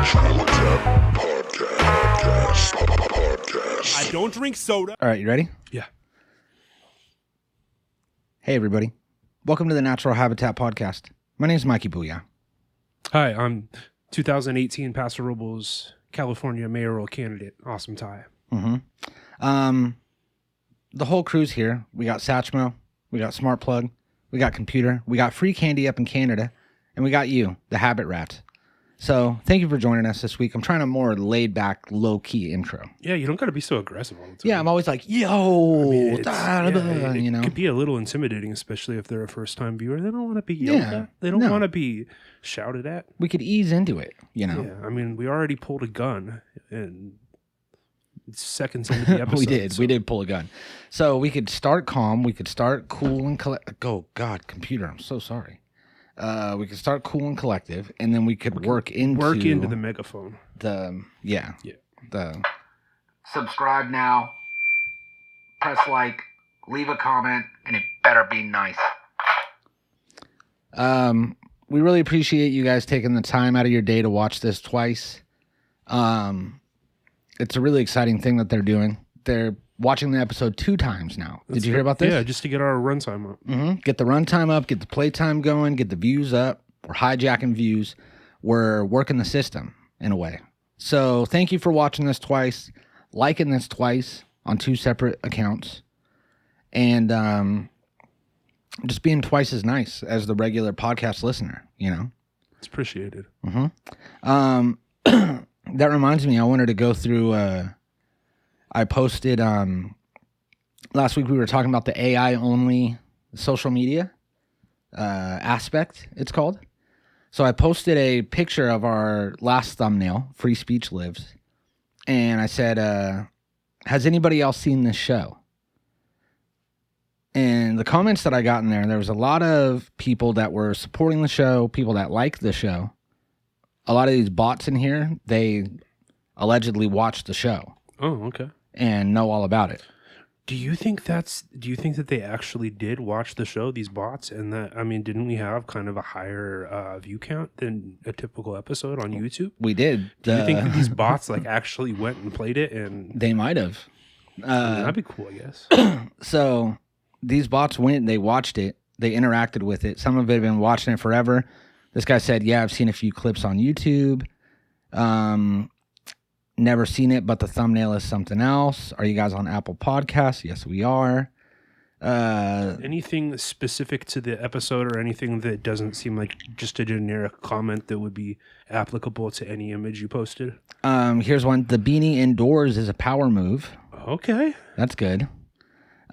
I don't drink soda. All right, you ready? Yeah. Hey, everybody. Welcome to the Natural Habitat Podcast. My name is Mikey Booyah. Hi, I'm 2018 Paso Robles, California mayoral candidate, Awesome Ty. The whole crew's here. We got Satchmo, we got Smart Plug, we got Computer, we got Free Candy up in Canada, and we got you, the Habit Rat. So thank you for joining us this week. I'm trying a more laid-back, low-key intro. Yeah, you don't got to be so aggressive all the time. Yeah, I'm always like, yo, It you know. could be a little intimidating, especially if they're a first-time viewer. They don't want to be yelled at. They don't want to be shouted at. We could ease into it, you know. Yeah, I mean, we already pulled a gun and seconds into the episode. We did pull a gun. So we could start calm. We could start cool and collect. Oh, God, Computer, I'm so sorry. We could start cool and collective, and then we could work into the megaphone. The Subscribe now, press like, leave a comment, and it better be nice. We really appreciate you guys taking the time out of your day to watch this twice. It's a really exciting thing that they're doing. They're watching the episode 2 times now. Did you hear about this? Yeah, just to get our runtime up. Mm-hmm. Get the runtime up, get the playtime going, get the views up. We're hijacking views. We're working the system in a way. So thank you for watching this twice, liking this twice on 2 separate accounts, and just being twice as nice as the regular podcast listener, you know? It's appreciated. Mm-hmm. That reminds me, I wanted to go through, I posted, last week we were talking about the AI-only social media aspect, it's called. So I posted a picture of our last thumbnail, Free Speech Lives, and I said, has anybody else seen this show? And the comments that I got in there was a lot of people that were supporting the show, people that liked the show. A lot of these bots in here, they allegedly watched the show. Oh, okay. And know all about it. Do you think that they actually did watch the show, these bots, and that, I mean, didn't we have kind of a higher view count than a typical episode on YouTube? We did. Do you think that these bots like actually went and played it? And they might have. That'd be cool, I guess. So these bots went, they watched it, they interacted with it. Some of it have been watching it forever. This guy said, yeah, I've seen a few clips on YouTube. Never seen it, but the thumbnail is something else. Are you guys on Apple Podcasts? Yes, we are. Anything specific to the episode or anything that doesn't seem like just a generic comment that would be applicable to any image you posted? Here's one. The beanie indoors is a power move. Okay. That's good.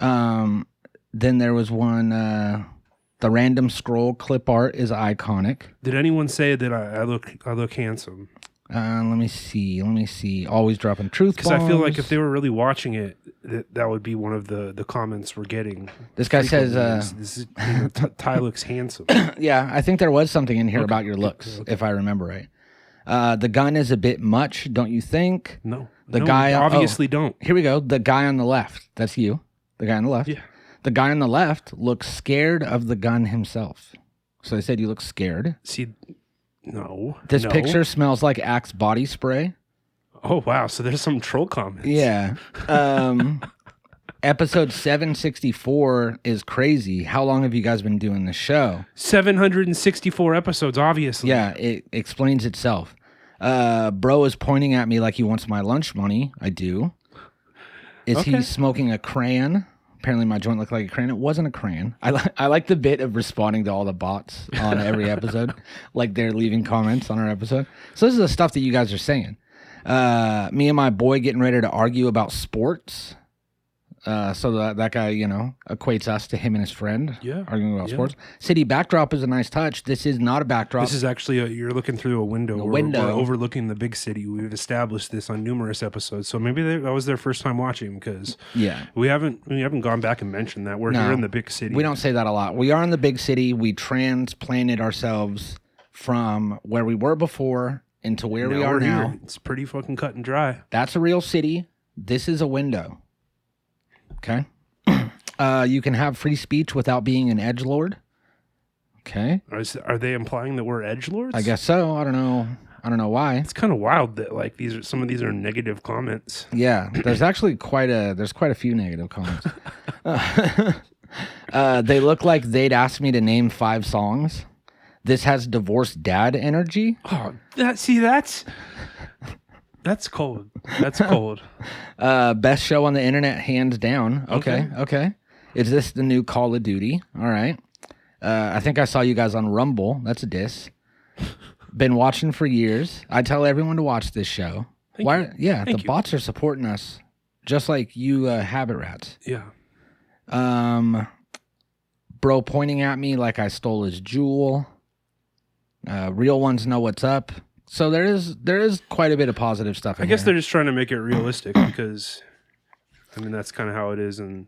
Then there was one, the random scroll clip art is iconic. Did anyone say that I look handsome? Let me see. Always dropping truth bombs. Because I feel like if they were really watching it, that would be one of the comments we're getting. This guy says, Ty looks handsome. Yeah, I think there was something in here about your looks, if I remember right. The gun is a bit much, don't you think? No. Guy obviously don't. Here we go. The guy on the left. That's you. The guy on the left. Yeah. The guy on the left looks scared of the gun himself. So they said you look scared. See, no. This picture smells like Axe body spray. Oh, wow. So there's some troll comments. Yeah. Episode 764 is crazy. How long have you guys been doing the show? 764 episodes, obviously. Yeah, it explains itself. Bro is pointing at me like he wants my lunch money. I do. Is he smoking a crayon? Apparently my joint looked like a crayon. It wasn't a crayon. I like the bit of responding to all the bots on every episode. Like they're leaving comments on our episode. So this is the stuff that you guys are saying. Me and my boy getting ready to argue about sports. So that guy, you know, equates us to him and his friend. Yeah. Arguing about sports. City backdrop is a nice touch. This is not a backdrop. This is actually you're looking through a window. We're overlooking the big city. We've established this on numerous episodes. So maybe that was their first time watching because we haven't gone back and mentioned that. We're here in the big city. We don't say that a lot. We are in the big city. We transplanted ourselves from where we were before into where we are now. Here. It's pretty fucking cut and dry. That's a real city. This is a window. Okay. You can have free speech without being an edgelord. Okay. Are they implying that we're edgelords? I guess so. I don't know. I don't know why. It's kind of wild that like some of these are negative comments. Yeah, there's actually quite a few negative comments. They look like they'd ask me to name 5 songs. This has divorced dad energy. Oh, that's cold. That's cold. Best show on the internet, hands down. Okay. Is this the new Call of Duty? All right. I think I saw you guys on Rumble. That's a diss. Been watching for years. I tell everyone to watch this show. Thank you. Yeah, Thank the you. bots are supporting us, just like you habit rats. Yeah. Bro pointing at me like I stole his jewel. Real ones know what's up. So there is quite a bit of positive stuff in I guess here. they're just trying to make it realistic because, I mean, that's kind of how it is. And,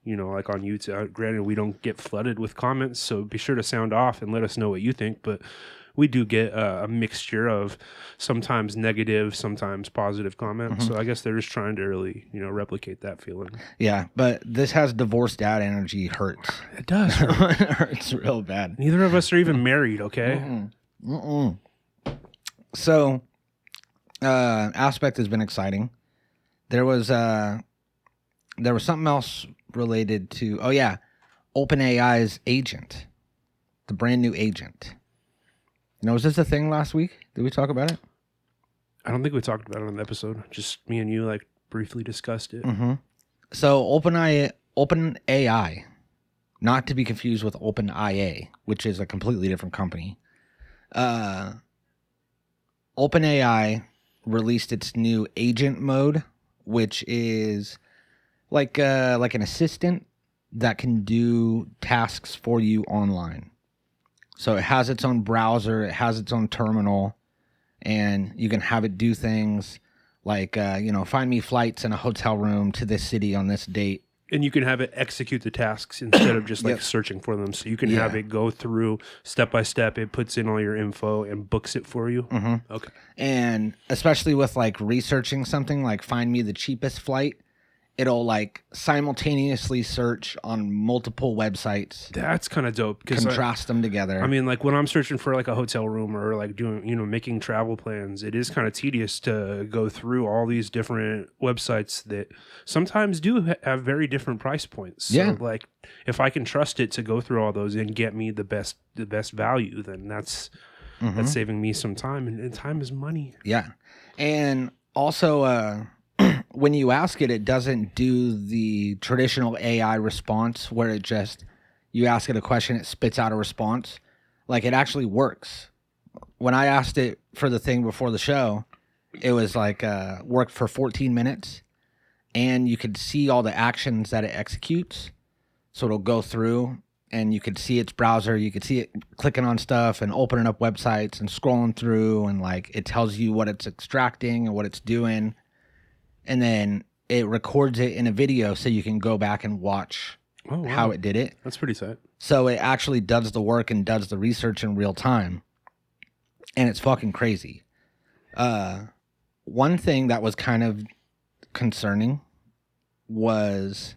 you know, like on YouTube, granted, we don't get flooded with comments. So be sure to sound off and let us know what you think. But we do get a mixture of sometimes negative, sometimes positive comments. So I guess they're just trying to really, you know, replicate that feeling. Yeah, but this has divorced dad energy hurts. It does. It hurts real bad. Neither of us are even married, okay? So, Aspect has been exciting. There was something else related to OpenAI's agent, the brand new agent. You know, was this a thing last week? Did we talk about it? I don't think we talked about it on the episode. Just me and you, like, briefly discussed it. So OpenAI, not to be confused with OpenIA, which is a completely different company. OpenAI released its new agent mode, which is like an assistant that can do tasks for you online. So it has its own browser, it has its own terminal, and you can have it do things like, find me flights in a hotel room to this city on this date. And you can have it execute the tasks instead of just like Yep. searching for them. So you can have it go through step by step. It puts in all your info and books it for you. Okay. And especially with like researching something, like find me the cheapest flight, it'll like simultaneously search on multiple websites, That's kind of dope. Because contrast them together. I mean, like when I'm searching for like a hotel room or like doing, you know, making travel plans, it is kind of tedious to go through all these different websites that sometimes do have very different price points. So Yeah. like if I can trust it to go through all those and get me the best value, then that's saving me some time, and time is money. Yeah. And also, when you ask it, it doesn't do the traditional AI response where it just, you ask it a question, it spits out a response. Like it actually works. When I asked it for the thing before the show, it was like, worked for 14 minutes and you could see all the actions that it executes. So it'll go through and you could see its browser, you could see it clicking on stuff and opening up websites and scrolling through, and like it tells you what it's extracting and what it's doing. And then it records it in a video so you can go back and watch how it did it. That's pretty sad. So it actually does the work and does the research in real time. And it's fucking crazy. One thing that was kind of concerning was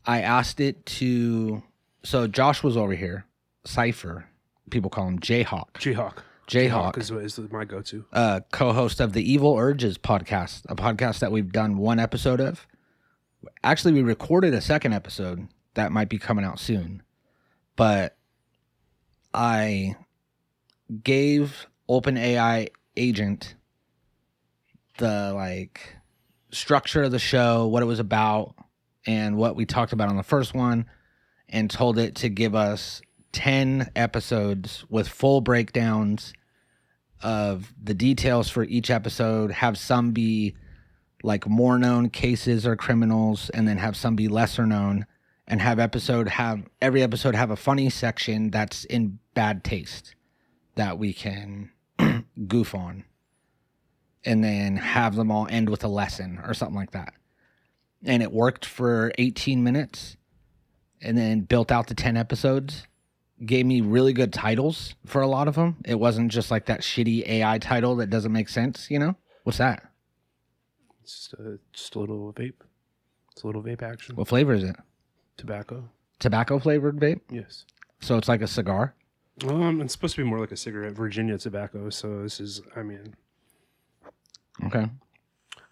I asked it to... So Josh was over here. Cypher. People call him Jayhawk. Jayhawk is my go-to. Co-host of the Evil Urges podcast, a podcast that we've done one episode of. Actually, we recorded a second episode that might be coming out soon. But I gave OpenAI agent the like structure of the show, what it was about, and what we talked about on the first one, and told it to give us 10 episodes with full breakdowns of the details for each episode, have some be like more known cases or criminals, and then have some be lesser known, and have every episode have a funny section that's in bad taste that we can goof on, and then have them all end with a lesson or something like that. And it worked for 18 minutes and then built out the 10 episodes. Gave me really good titles for a lot of them. It wasn't just like that shitty AI title that doesn't make sense, you know? What's that? It's just a little vape. It's a little vape action. What flavor is it? Tobacco. Tobacco flavored vape? Yes. So it's like a cigar? It's supposed to be more like a cigarette, Virginia tobacco. So this is, I mean, Okay.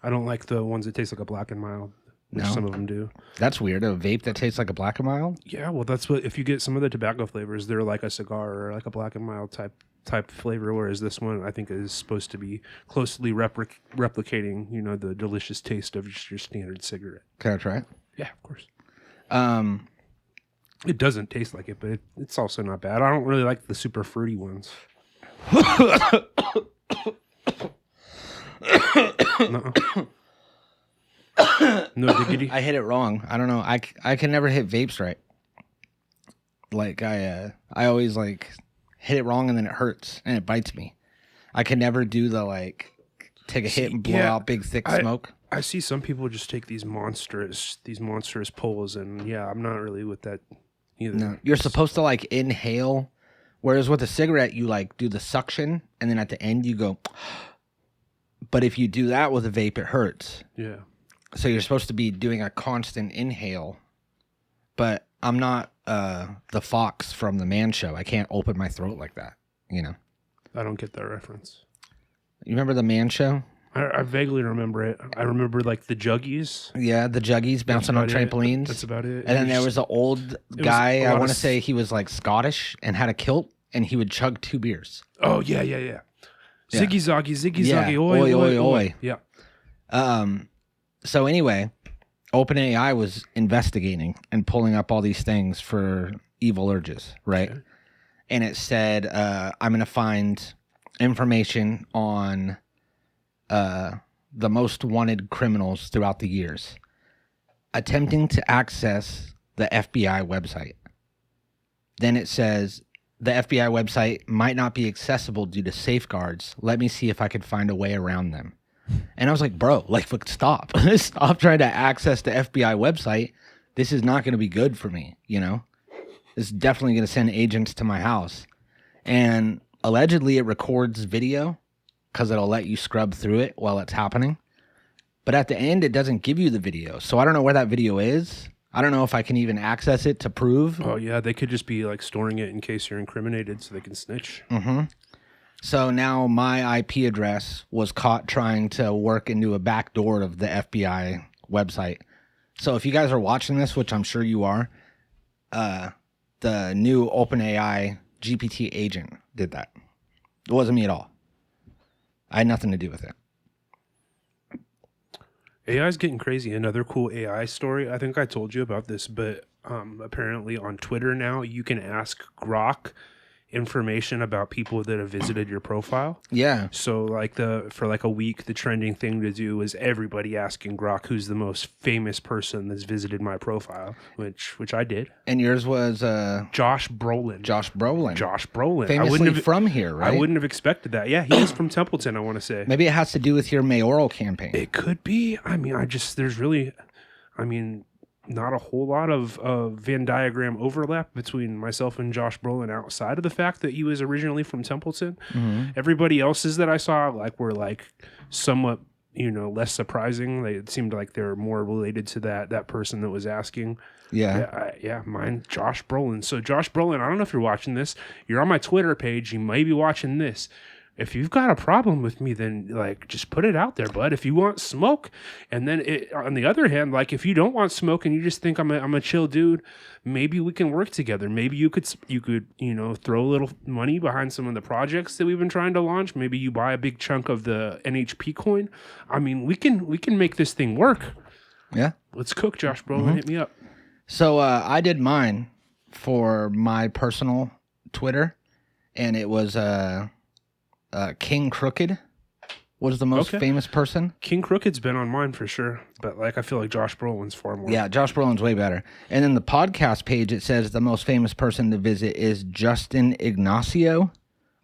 I don't like the ones that taste like a Black and Mild, which No. some of them do. That's weird. A vape that tastes like a Black and Mild? Yeah, well, that's what, if you get some of the tobacco flavors, they're like a cigar or like a Black and Mild type flavor, whereas this one I think is supposed to be closely replicating, you know, the delicious taste of just your standard cigarette. Can I try it? Yeah, of course. Um, It doesn't taste like it, but it's also not bad. I don't really like the super fruity ones. Nuh-uh. No diggity. I hit it wrong. I don't know. I can never hit vapes right. Like I always like hit it wrong and then it hurts and it bites me. I can never do the like take a hit and blow yeah, out big thick I- smoke. I see some people just take these monstrous pulls, and yeah, I'm not really with that either. No, you're supposed to like inhale, whereas with a cigarette you like do the suction and then at the end you go. But if you do that with a vape, it hurts. Yeah. So you're supposed to be doing a constant inhale. But I'm not the fox from the Man Show. I can't open my throat like that. You know. I don't get that reference. You remember the Man Show? I vaguely remember it. I remember like the juggies. Yeah, the juggies bouncing on That's about it. trampolines. That's about it. And then there was an old guy, a I lot want to of say he was like Scottish and had a kilt and he would chug 2 beers. Oh yeah. Yeah. Ziggy zaggy, Yeah. oi, Oi, oi, oi. Yeah. So anyway, OpenAI was investigating and pulling up all these things for evil urges, right? Okay. And it said, I'm going to find information on the most wanted criminals throughout the years attempting to access the FBI website. Then it says the FBI website might not be accessible due to safeguards. Let me see if I could find a way around them. And I was like, bro, like, stop. Stop trying to access the FBI website. This is not going to be good for me, you know? This is definitely going to send agents to my house. And allegedly it records video because it'll let you scrub through it while it's happening. But at the end, it doesn't give you the video. So I don't know where that video is. I don't know if I can even access it to prove. Oh yeah, they could just be like storing it in case you're incriminated, so they can snitch. Mm-hmm. So now my IP address was caught trying to work into a back door of the FBI website. So if you guys are watching this, which I'm sure you are, the new OpenAI GPT agent did that. It wasn't me at all. I had nothing to do with it. AI is getting crazy. Another cool AI story. I think I told you about this, but apparently on Twitter now you can ask Grok information about people that have visited your profile. Yeah. So like for like a week, the trending thing to do was everybody asking Grok who's the most famous person that's visited my profile, which I did. And yours was Josh Brolin. Josh Brolin. Josh Brolin. Famously from here, right? I wouldn't have expected that. Yeah, he is from Templeton, I want to say. Maybe it has to do with your mayoral campaign. It could be. I mean, there's really, not a whole lot of Venn diagram overlap between myself and Josh Brolin outside of the fact that he was originally from Templeton. Mm-hmm. Everybody else's that I saw were somewhat, less surprising. It seemed like they were more related to that person that was asking. Yeah. Mine, Josh Brolin. So Josh Brolin, I don't know if you're watching this. You're on my Twitter page. You may be watching this. If you've got a problem with me, then just put it out there, bud. If you want smoke, and then on the other hand, if you don't want smoke and you just think I'm a chill dude, maybe we can work together. Maybe you could throw a little money behind some of the projects that we've been trying to launch. Maybe you buy a big chunk of the NHP coin. I mean, we can make this thing work. Yeah. Let's cook, Josh Brolin. Hit me up. So I did mine for my personal Twitter, and it was King Crooked was the most famous person. King Crooked's been on mine for sure, but I feel like Josh Brolin's far more. Yeah, Josh Brolin's way better. And then the podcast page, it says the most famous person to visit is Justin Ignacio,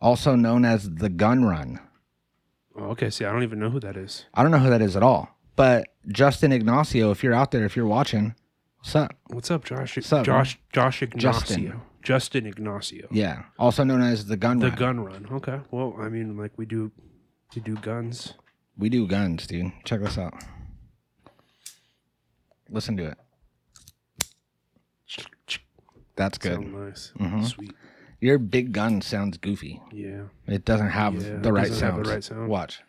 also known as the Gun Run. Oh, okay, see, I don't even know who that is. I don't know who that is at all. But Justin Ignacio, if you're out there, if you're watching, what's up? What's up, Josh? What's up, Josh Ignacio. Justin. Justin Ignacio. Yeah, also known as the Gun Run. The Gun Run. Okay. Well, I mean, we do guns. We do guns, dude. Check this out. Listen to it. That's good. Sound nice. Mhm. Sweet. Your big gun sounds goofy. Yeah. It doesn't have Yeah, the it right doesn't have sound. the right sound. Watch.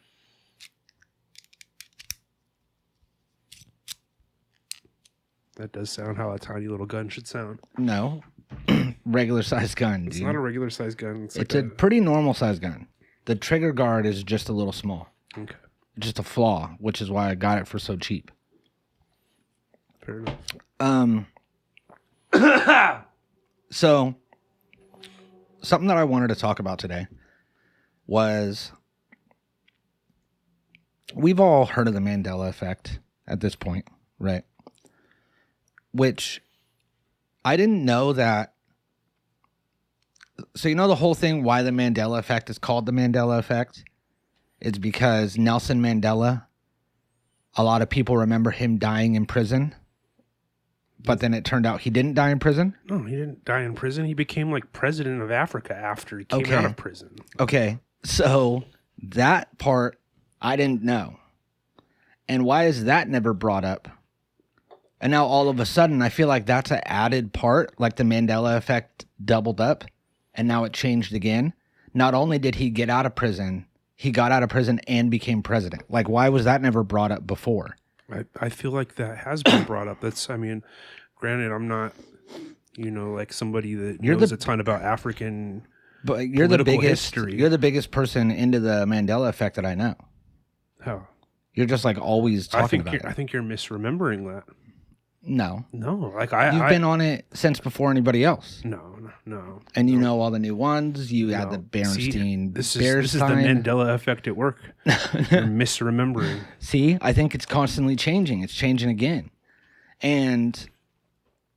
That does sound how a tiny little gun should sound. No. Regular size gun, It's dude. not a regular size gun. It's like a pretty normal size gun. The trigger guard is just a little small. Okay. Just a flaw, which is why I got it for so cheap. Fair enough. So something that I wanted to talk about today was we've all heard of the Mandela effect at this point, right? Which I didn't know that. So you know the whole thing why the Mandela effect is called the Mandela effect? It's because Nelson Mandela, a lot of people remember him dying in prison, but then it turned out he didn't die in prison. No, he didn't die in prison. He became like president of Africa after he came Okay. out of prison. Okay, so that part I didn't know. And why is that never brought up? And now all of a sudden, I feel like that's an added part, like the Mandela effect doubled up, and now it changed again. Not only did he get out of prison, he got out of prison and became president. Like, why was that never brought up before? I feel like that has been brought up. That's, I mean, granted, I'm not, like somebody that You're knows the- a ton about African. But you're the Political biggest. history. You're the biggest person into the Mandela effect that I know. How? You're just like always talking about I it. think you're misremembering that. No, No, like you've been on it since beful anybody else. No. And you know all the new ones. You had the No. Berenstein. See, this is the Mandela effect at work. You're misremembering. See, I think it's constantly changing. It's changing again. And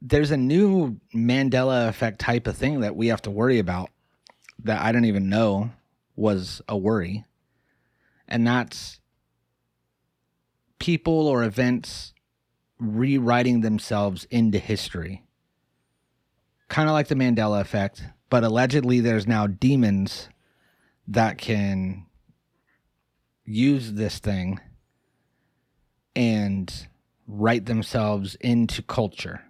there's a new Mandela effect type of thing that we have to worry about that I didn't even know was a worry. And that's people or events rewriting themselves into history. Kind of like the Mandela effect, but allegedly there's now demons that can use this thing and write themselves into culture.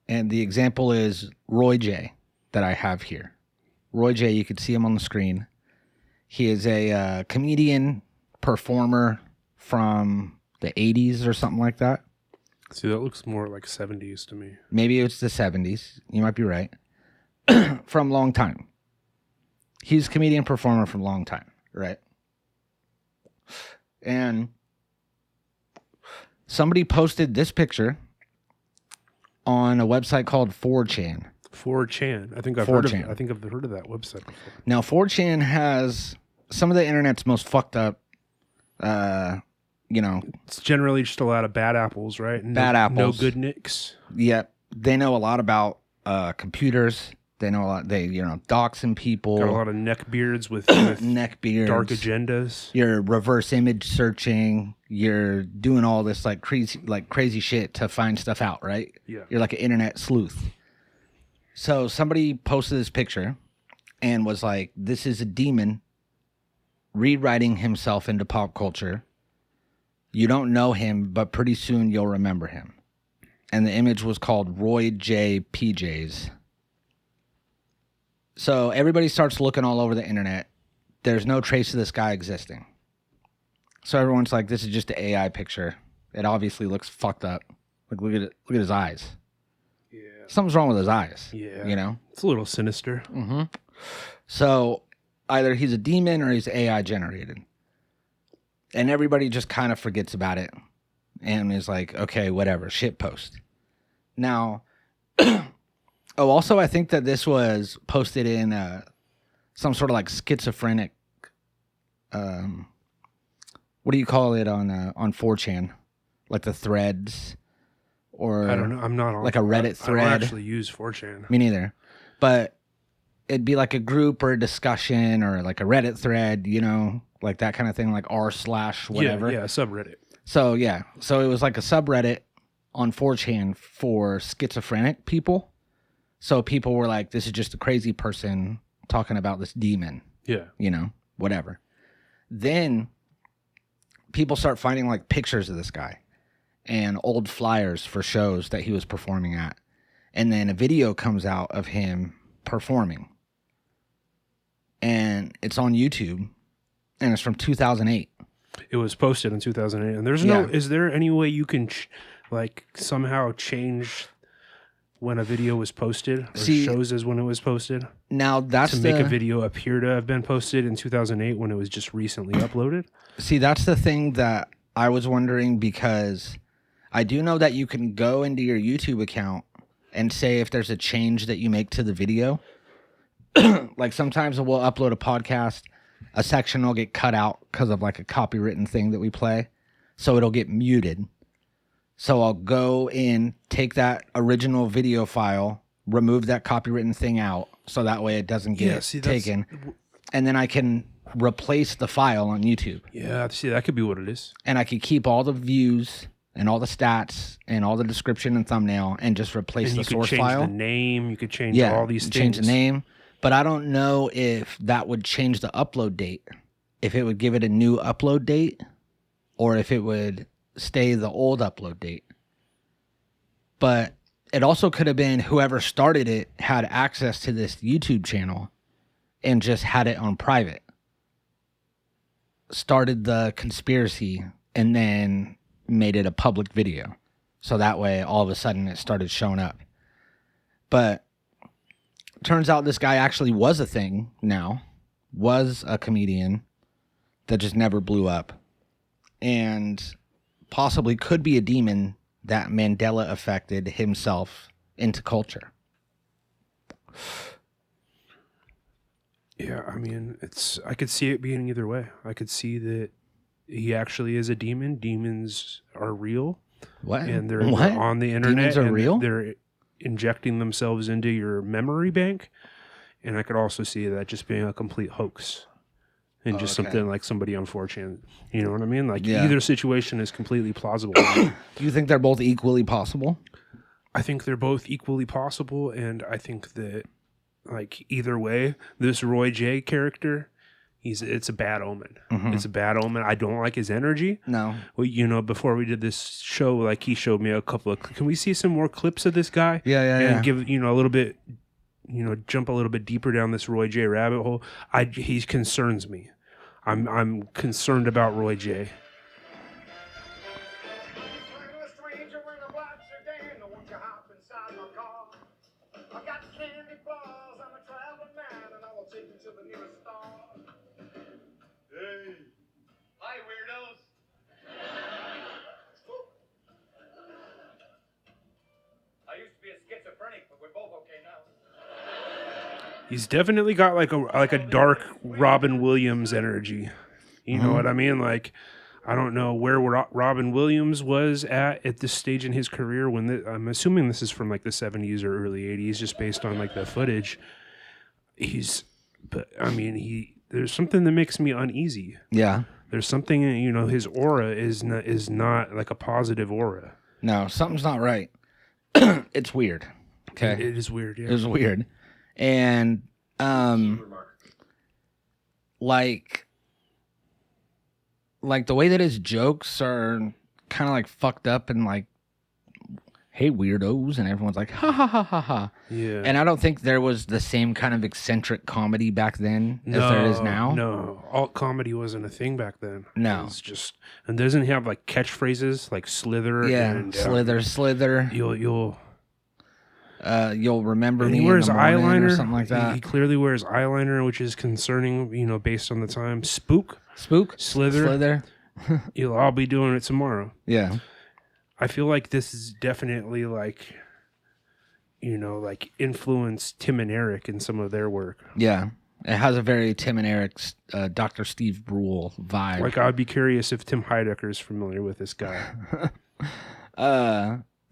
And the example is Roy J that I have here. Roy J, you could see him on the screen. He is a comedian, performer from the 80s or something like that. See, that looks more like 70s to me. Maybe it's the 70s. You might be right. From long time. He's a comedian performer from long time, right? And somebody posted this picture on a website called 4chan. 4chan. I think I've 4chan. heard of that website before. Now, 4chan has some of the internet's most fucked up, It's generally just a lot of bad apples, right? Bad No apples. good nicks. Yep. They know a lot about computers. They know a lot. They, doxing people. Got a lot of neck beards with neck beards. dark agendas. You're reverse image searching. You're doing all this crazy shit to find stuff out, right? Yeah. You're like an internet sleuth. So somebody posted this picture and was like, this is a demon rewriting himself into pop culture. You don't know him, but pretty soon you'll remember him. And the image was called Roy J. PJs. So everybody starts looking all over the internet. There's no trace of this guy existing. So everyone's like, this is just an AI picture. It obviously looks fucked up. Like, look at it. Look at his eyes. Yeah. Something's wrong with his eyes. Yeah. It's a little sinister. Mm-hmm. So either he's a demon or he's AI generated. And everybody just kind of forgets about it and is like, okay, whatever, shit post. Now, also, I think that this was posted in some sort of like schizophrenic, what do you call it on 4chan? Like the threads? Or I don't know. I'm not on like a Reddit I don't thread. actually use 4chan. Me neither. But it'd be like a group or a discussion or like a Reddit thread, like that kind of thing, like r/whatever. Yeah, subreddit. So yeah, so it was like a subreddit on 4chan for schizophrenic people. So people were like, this is just a crazy person talking about this demon, Yeah. whatever. Then people start finding like pictures of this guy and old flyers for shows that he was performing at. and then a video comes out of him performing, and it's on YouTube, and it's from 2008. It was posted in 2008, and there's Yeah. no. Is there any way you can somehow change when a video was posted, or See- shows as when it was posted, Now that's to make a video appear to have been posted in 2008 when it was just recently uploaded? See, that's the thing that I was wondering, because I do know that you can go into your YouTube account and say if there's a change that you make to the video. Like sometimes we'll upload a podcast, a section will get cut out because of like a copywritten thing that we play. So it'll get muted. So I'll go in, take that original video file, remove that copywritten thing out, so that way it doesn't get taken. And then I can replace the file on YouTube. Yeah, see, that could be what it is. And I could keep all the views and all the stats and all the description and thumbnail and just replace And the you could source change file. the name. You could change all these things. Change the name. But I don't know if that would change the upload date. If it would give it a new upload date, or if it would stay the old upload date. But it also could have been whoever started it had access to this YouTube channel and just had it on private. Started the conspiracy and then made it a public video. So that way, all of a sudden, it started showing up. But turns out this guy actually was a thing now, was a comedian that just never blew up, and possibly could be a demon that Mandela affected himself into culture. Yeah, I mean, I could see it being either way. I could see that he actually is a demon. Demons are real, What? and they're What? on the internet. Demons are and real? They're injecting themselves into your memory bank, and I could also see that just being a complete hoax, and just Okay. something like somebody on 4chan. You know what I mean? Like Yeah. either situation is completely plausible. Do you think they're both equally possible? I think they're both equally possible, and I think that like either way, this Roy J character, it's a bad omen. Mhm. It's a bad omen. I don't like his energy. No. Well, you know, before we did this show, like he showed me a couple of. Can we see some more clips of this guy? Yeah, And give a little bit, jump a little bit deeper down this Roy J rabbit hole. He concerns me. I'm concerned about Roy J. A stranger in a black sedan, won't you hop inside my car? I got candy bars, I'm a traveling man, and I will take you to the nearest star. Hey. Hi, weirdos. I used to be a schizophrenic, but we're both okay now. He's definitely got like a dark Robin Williams energy. You know what I mean? Like, I don't know where Robin Williams was at this stage in his career when I'm assuming this is from like the 70s or early 80s, just based on like the footage. There's something that makes me uneasy. Yeah. There's something, his aura is not like a positive aura. No, something's not right. It's weird. Okay. It is weird. It Yeah. was weird. And like the way that his jokes are kind of like fucked up and like, hey weirdos, and everyone's like ha ha ha ha ha. Yeah. And I don't think there was the same kind of eccentric comedy back then as there is now. No, alt comedy wasn't a thing back then. No. It's just, and doesn't he have like catchphrases like slither? Yeah, and, slither. You'll You'll remember and me he wears in the morning eyeliner or something like that. He clearly wears eyeliner, which is concerning. Based on the time. Spook, Spook, slither. You'll all be doing it tomorrow. Yeah. I feel like this is definitely like, like influenced Tim and Eric in some of their work. Yeah. It has a very Tim and Eric's Dr. Steve Brule vibe. Like, I'd be curious if Tim Heidecker is familiar with this guy.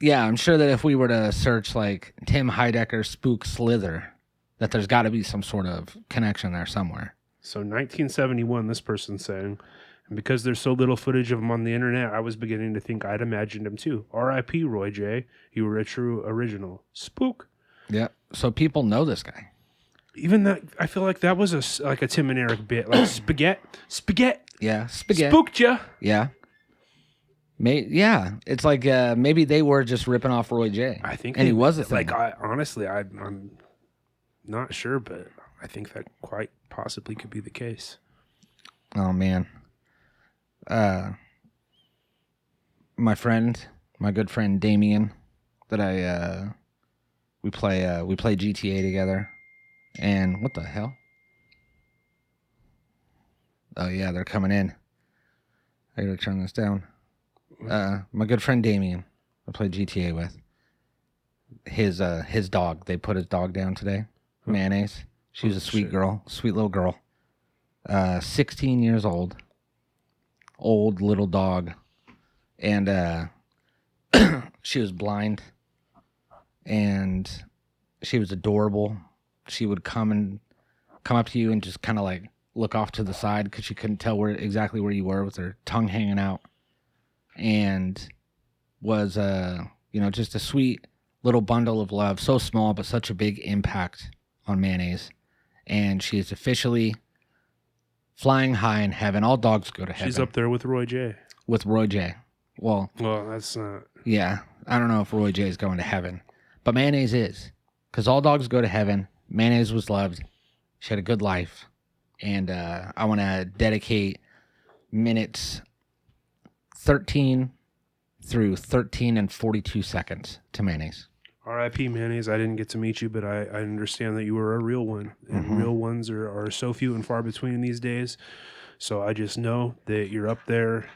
Yeah, I'm sure that if we were to search like Tim Heidecker Spook Slither, that there's got to be some sort of connection there somewhere. So 1971, this person's saying, and because there's so little footage of him on the internet, I was beginning to think I'd imagined him too. R.I.P. Roy J. You were a true original. Spook. Yeah. So people know this guy. Even that, I feel like that was a Tim and Eric bit, like spaghetti, Yeah. Spaghetti. spooked ya. Yeah. Yeah, it's like maybe they were just ripping off Roy J. I think and he they- was a thing. Like honestly, I'm not sure, but I think that quite possibly could be the case. Oh man. My good friend Damien, that we play GTA together. And what the hell? Oh yeah, they're coming in. I gotta turn this down. My good friend Damien, I play GTA with. His dog. They put his dog down today. Mayonnaise. She was a sweet shit. girl, sweet little girl. 16 years old. Old little dog. And she was blind. And she was adorable. She would come up to you and just kind of like look off to the side because she couldn't tell exactly where you were with her tongue hanging out. And was just a sweet little bundle of love, so small but such a big impact on Mayonnaise. And she is officially flying high in heaven. All dogs go to heaven. She's up there with Roy J. With Roy J. Well, that's not. yeah, I don't know if Roy J is going to heaven, but Mayonnaise is, because all dogs go to heaven. Mayonnaise was loved. She had a good life, and I want to dedicate minutes 13 through 13 and 42 seconds to Mayonnaise. R.I.P. Mayonnaise. I didn't get to meet you, but I understand that you were a real one, and real ones are so few and far between these days. So I just know that you're up there,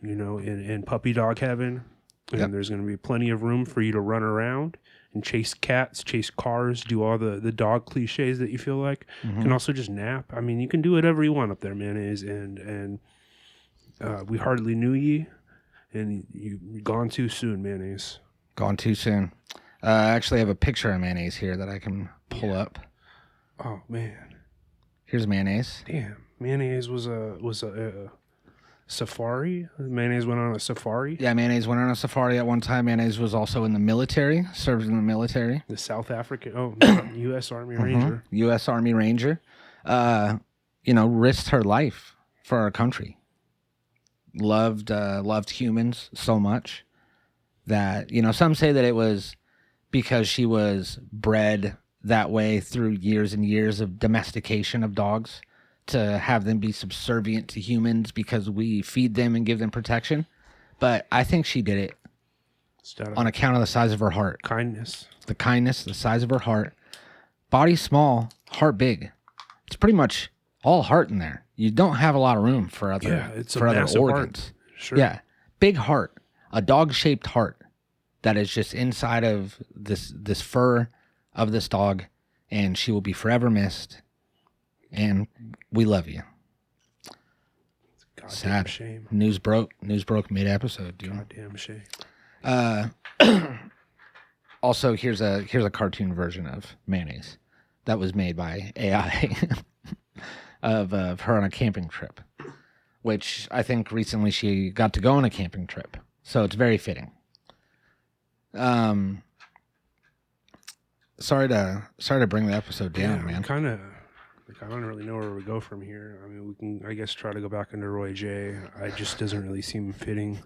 in puppy dog heaven, and Yep. there's going to be plenty of room for you to run around and chase cats, chase cars, do all the dog cliches that you feel like. You can also just nap. I mean, you can do whatever you want up there, Mayonnaise, and we hardly knew ye, and you're gone too soon, Mayonnaise. Gone too soon. I actually have a picture of Mayonnaise here that I can pull up. Oh man, Here's Mayonnaise. damn! Mayonnaise was a safari. Mayonnaise went on a safari. Yeah, Mayonnaise went on a safari at one time. Mayonnaise was also in the military, served in the military. The South African, U.S. Army Ranger. U.S. Army Ranger. Risked her life for our country. Loved humans so much that, some say that it was because she was bred that way through years and years of domestication of dogs to have them be subservient to humans because we feed them and give them protection. But I think she did it Just out of on account of the size of her heart. kindness. The kindness, the size of her heart. Body small, heart big. It's pretty much all heart in there. You don't have a lot of room for other, Yeah, it's a for other massive organs. heart. Sure. Yeah, big heart, a dog-shaped heart that is just inside of this fur of this dog, and she will be forever missed. And we love you. Goddamn Sad. shame. News broke mid-episode, dude. Goddamn shame. Also, here's a cartoon version of Mayonnaise that was made by AI of her on a camping trip, which I think recently she got to go on a camping trip, so it's very fitting. Sorry to bring the episode down, man. Kind of. I don't really know where we go from here. I mean, we can, I guess, try to go back into Roy J. I just doesn't really seem fitting.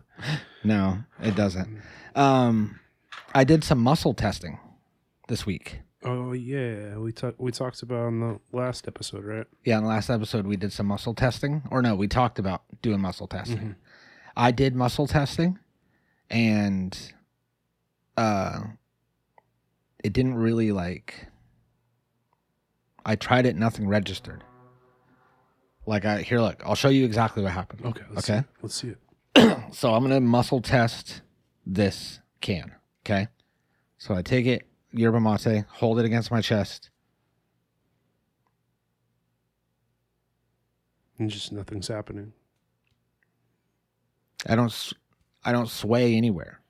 No, it doesn't. I did some muscle testing this week. Oh yeah, we talked about on the last episode, right? Yeah, in the last episode we did some muscle testing. Or no, we talked about doing muscle testing. Mm-hmm. I did muscle testing, and it didn't really I tried it, nothing registered. Look, I'll show you exactly what happened. Okay. Okay. Let's see it. So I'm gonna muscle test this can. Okay. So I take it, yerba mate, hold it against my chest. And just nothing's happening. I don't sway anywhere.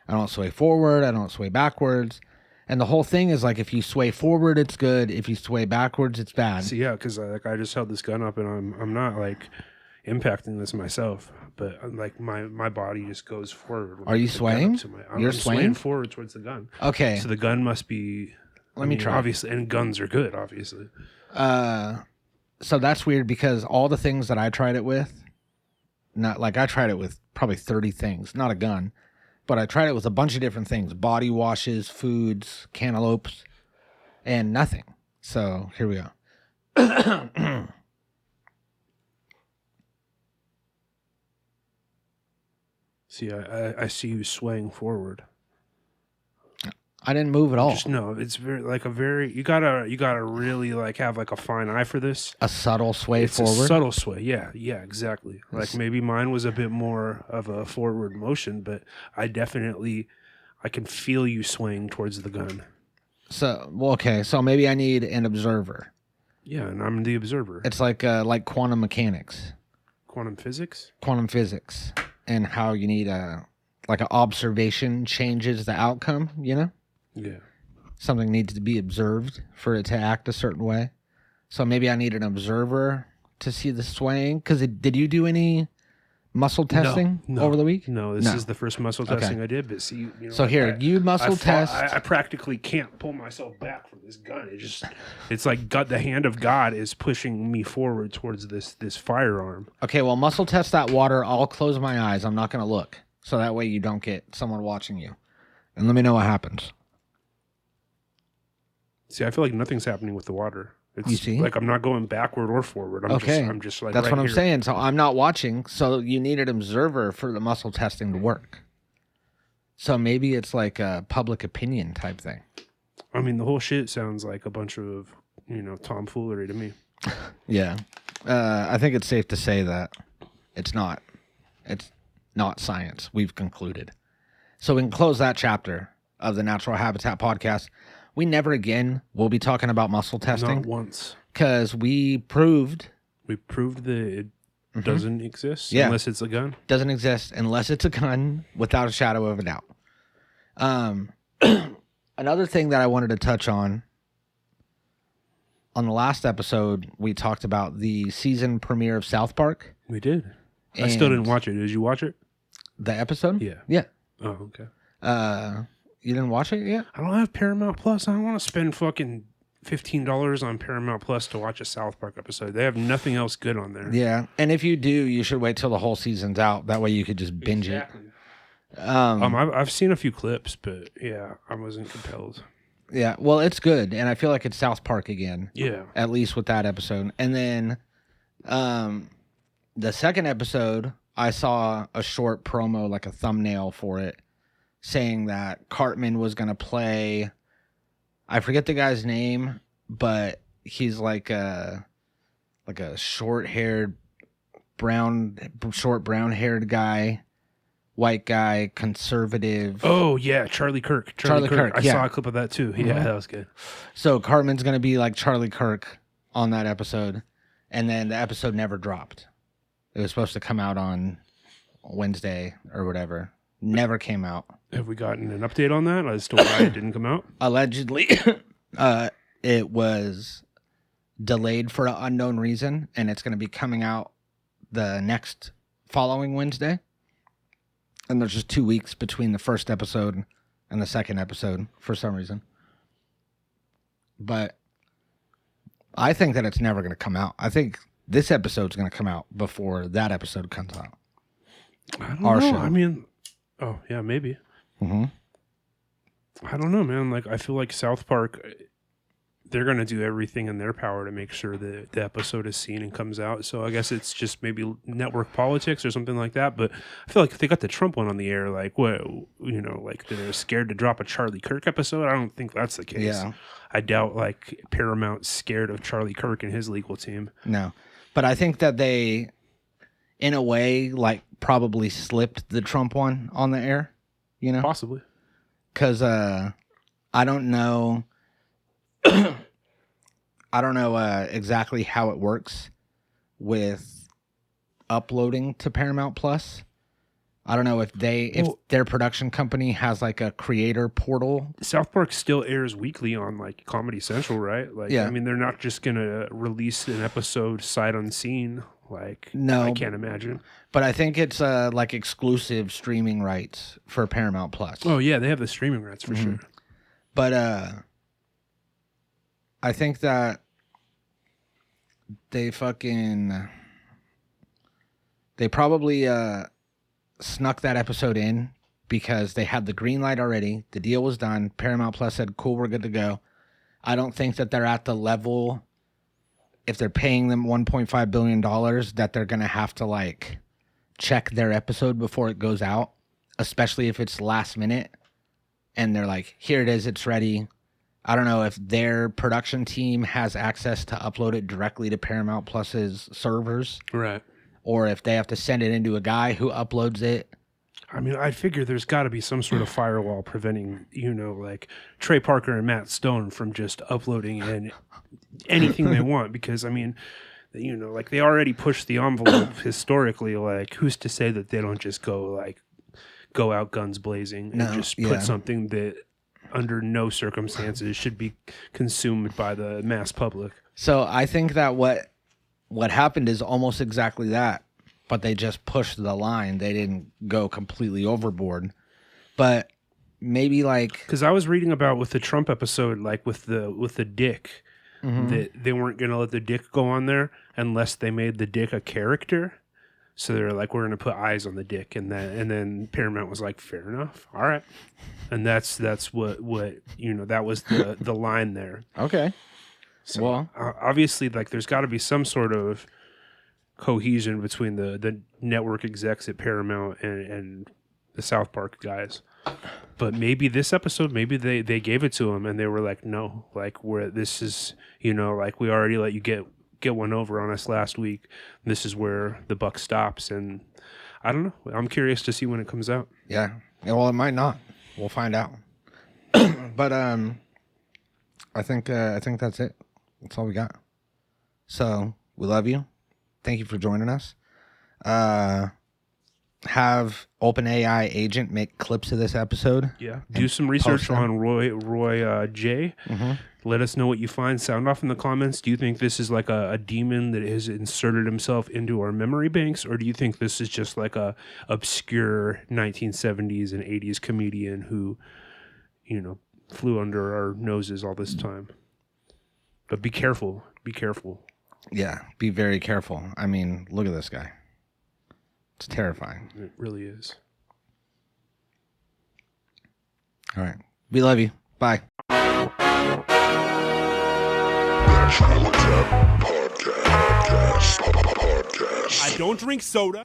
I don't sway forward. I don't sway backwards. And the whole thing is if you sway forward, it's good. If you sway backwards, it's bad. See, yeah, because I just held this gun up and I'm not impacting this myself, but my body just goes forward. Are you with the gun up swaying? to You're I'm swaying swaying? forward towards the gun. Okay. So the gun must be. Let me try. Obviously, and guns are good, obviously. So that's weird because all the things that I tried it with Not like I tried it with probably 30 things, not a gun, but I tried it with a bunch of different things, body washes, foods, cantaloupes, and nothing. So here we go. See, I see you swaying forward. I didn't move at all. Just no, it's very you gotta really like have like a fine eye for this. A subtle sway It's forward. a subtle sway. Yeah, exactly. Like maybe mine was a bit more of a forward motion, but I can feel you swaying towards the gun. So, well, okay. So maybe I need an observer. Yeah, and I'm the observer. It's like quantum mechanics, Quantum physics? quantum physics, and how you need an observation changes the outcome, you know? Yeah. Something needs to be observed for it to act a certain way. So maybe I need an observer to see the swaying. Because did you do any muscle testing No. over the week? No, this No. is the first muscle Okay. testing I did. But see, you know, So like, here, you muscle test. I practically can't pull myself back from this gun. It's like the hand of God is pushing me forward towards this firearm. Okay, well, muscle test that water. I'll close my eyes. I'm not going to look. So that way you don't get someone watching you. And let me know what happens. See, I feel like nothing's happening with the water. It's You see? like I'm not going backward or forward. I'm just like That's right what I'm here. saying. So I'm not watching. So you need an observer for the muscle testing to work. So maybe it's like a public opinion type thing. I mean, the whole shit sounds like a bunch of tomfoolery to me. Yeah. I think it's safe to say that it's not science. We've concluded. So we can close that chapter of the Natural Habitat podcast. We never again will be talking about muscle testing Not once. because we proved We proved that it doesn't exist Yeah. unless it's a gun. doesn't exist unless it's a gun, without a shadow of a doubt. Another thing that I wanted to touch on the last episode, we talked about the season premiere of South Park. We did. I still didn't And watch it. Did you watch it? the episode. Yeah. Yeah. Oh, okay. You didn't watch it yet? I don't have Paramount Plus. I don't want to spend fucking $15 on Paramount Plus to watch a South Park episode. They have nothing else good on there. Yeah. And if you do, you should wait till the whole season's out. That way you could just binge Exactly. it. I've seen a few clips, but yeah, I wasn't compelled. Yeah. Well, it's good, and I feel like it's South Park again. Yeah. At least with that episode. And then the second episode, I saw a short promo, like a thumbnail for it, saying that Cartman was going to play, I forget the guy's name, but he's like a short-haired, brown-haired guy, white guy, conservative. Oh, yeah. Charlie Kirk. Charlie Kirk, I yeah. saw a clip of that too. Yeah, that was good. So Cartman's going to be like Charlie Kirk on that episode. And then the episode never dropped. It was supposed to come out on Wednesday or whatever. Never came out. Have we gotten an update on that as to why it didn't come out? Allegedly, it was delayed for an unknown reason. And it's going to be coming out the next following Wednesday. And there's just 2 weeks between the first episode and the second episode for some reason. But I think that it's never going to come out. I think this episode's going to come out before that episode comes out. I don't Our know. show. I mean, oh, yeah, maybe. Mm-hmm. I don't know, man. Like, I feel like South Park, they're going to do everything in their power to make sure that the episode is seen and comes out. So I guess it's just maybe network politics or something like that. But I feel like if they got the Trump one on the air, like, what, like they're scared to drop a Charlie Kirk episode. I don't think that's the case. Yeah. I doubt like Paramount's scared of Charlie Kirk and his legal team. No. But I think that they, in a way, like probably slipped the Trump one on the air, Possibly. Because I don't know. I don't know exactly how it works with uploading to Paramount Plus. I don't know if their production company has like a creator portal. South Park still airs weekly on like Comedy Central, right? Like, Yeah. I mean, they're not just gonna release an episode sight unseen. Like, No. I can't imagine. But I think it's like exclusive streaming rights for Paramount Plus. Oh yeah, they have the streaming rights for sure. But I think that they fucking They probably snuck that episode in because they had the green light already. The deal was done. Paramount Plus said, cool, we're good to go. I don't think that they're at the level, if they're paying them $1.5 billion, that they're going to have to like check their episode before it goes out, especially if it's last minute and they're like, here it is, it's ready. I don't know if their production team has access to upload it directly to Paramount Plus's servers, Right. or if they have to send it into a guy who uploads it. I mean, I figure there's got to be some sort of firewall preventing, like Trey Parker and Matt Stone from just uploading in anything they want. Because, I mean, like they already pushed the envelope historically. Like, who's to say that they don't just go out guns blazing and just put something that under no circumstances should be consumed by the mass public? So I think that what happened is almost exactly that. But they just pushed the line. They didn't go completely overboard. But maybe like, because I was reading about with the Trump episode, like with the dick, that they weren't going to let the dick go on there unless they made the dick a character. So they're like, we're going to put eyes on the dick, and then Paramount was like, fair enough, all right, and that's what that was the line there. okay, So well, obviously, like there's got to be some sort of cohesion between the network execs at Paramount and the South Park guys. But maybe this episode, maybe they gave it to him and they were like, no, like this is, like we already let you get one over on us last week. This is where the buck stops. And I don't know. I'm curious to see when it comes out. yeah. Well, it might not. We'll find out. But I think that's it. That's all we got. So we love you. Thank you for joining us. Have OpenAI agent make clips of this episode. Yeah. Do some research post them. on Roy J. Mm-hmm. Let us know what you find. Sound off in the comments. Do you think this is like a demon that has inserted himself into our memory banks? Or do you think this is just like a obscure 1970s and 80s comedian who, flew under our noses all this time? But be careful. Be careful. Yeah, be very careful. I mean, look at this guy. It's terrifying. It really is. All right. We love you. Bye. Podcast. I don't drink soda.